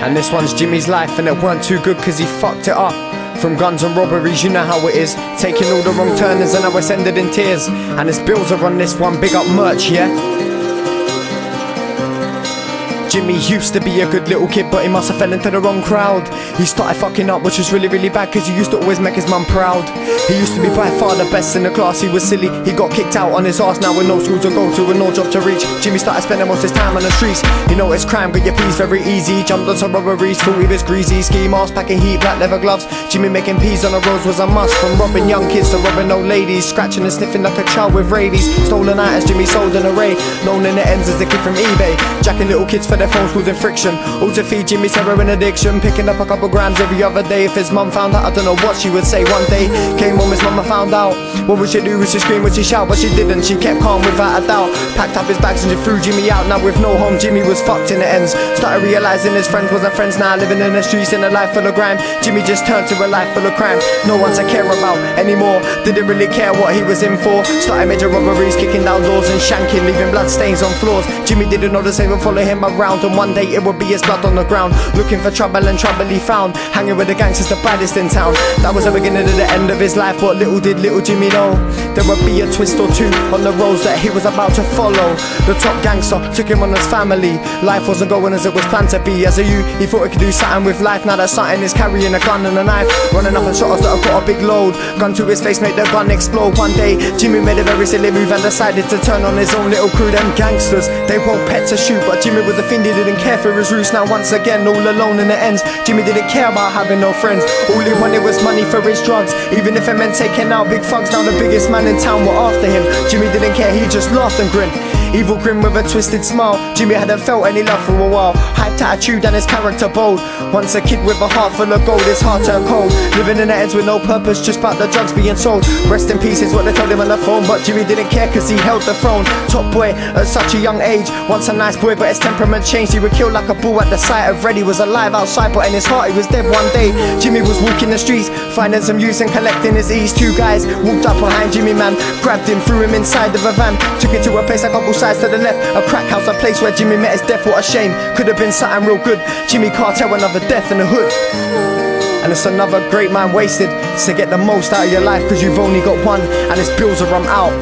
And this one's Jimmy's life, and it weren't too good cause he fucked it up. From guns and robberies, you know how it is, taking all the wrong turners and now it's ended in tears. And it's Bilzar on this one, big up merch, yeah? Jimmy used to be a good little kid, but he must have fell into the wrong crowd. He started fucking up, which was really bad, cause he used to always make his mum proud. He used to be by far the best in the class, he was silly. He got kicked out on his ass now with no school to go to and no job to reach. Jimmy started spending most of his time on the streets. He noticed crime, got your peas very easy. Jumped on some robberies, thought he was greasy. Ski mask, packing heat, black leather gloves. Jimmy making peas on the roads was a must. From robbing young kids to robbing old ladies, scratching and sniffing like a child with rabies. Stolen items, Jimmy sold an array, known in the ends as the kid from eBay. Jacking little kids for their phones causing friction, all to feed Jimmy's heroin addiction. Picking up a couple grams every other day. If his mum found out, I don't know what she would say. One day came home, his mama found out. What would she do? Would she scream? Would she shout? But she didn't, she kept calm without a doubt. Packed up his bags and she threw Jimmy out. Now with no home, Jimmy was fucked in the ends. Started realising his friends wasn't friends now. Living in the streets in a life full of grime. Jimmy just turned to a life full of crime. No one to care about anymore. Didn't really care what he was in for. Started major robberies, kicking down doors and shanking, leaving blood stains on floors. Jimmy didn't know the same would follow him around, and one day it would be his blood on the ground. Looking for trouble and trouble he found. Hanging with the gangsters, the baddest in town. That was the beginning of the end of his life, but little did little Jimmy know there would be a twist or two on the roads that he was about to follow. The top gangster took him on his family. Life wasn't going as it was planned to be. As a youth, he thought he could do something with life. Now that something is carrying a gun and a knife, running up and shot us that have got a big load. Gun to his face, make the gun explode. One day, Jimmy made a very silly move and decided to turn on his own little crew. Them gangsters, they won't pet to shoot, but Jimmy was a fiend, he didn't care for his roots. Now once again, all alone in the ends, Jimmy didn't care about having no friends. All he wanted was money for his drugs, even if it meant taking out big thugs. Now the biggest man in town were after him. Jimmy didn't care, he just laughed and grinned. Evil grin with a twisted smile. Jimmy hadn't felt any love for a while. Hyped attitude and his character bold. Once a kid with a heart full of gold, his heart turned cold. Living in the ends with no purpose, just about the drugs being sold. Rest in peace is what they told him on the phone, but Jimmy didn't care cause he held the throne. Top boy at such a young age, once a nice boy but his temperament changed. He would kill like a bull at the sight of red. He was alive outside but in his heart he was dead. One day Jimmy was walking the streets, finding some use and collecting his ease. Two guys walked up behind Jimmy man, grabbed him, threw him inside of a van. Took him to a place a couple sides to the left, a crack house, a place where Jimmy met his death. What a shame, could have been something real good. Jimmy Cartel, another death in the hood. And it's another great man wasted. So get the most out of your life cause you've only got one. And it's Bilzar, I'm out.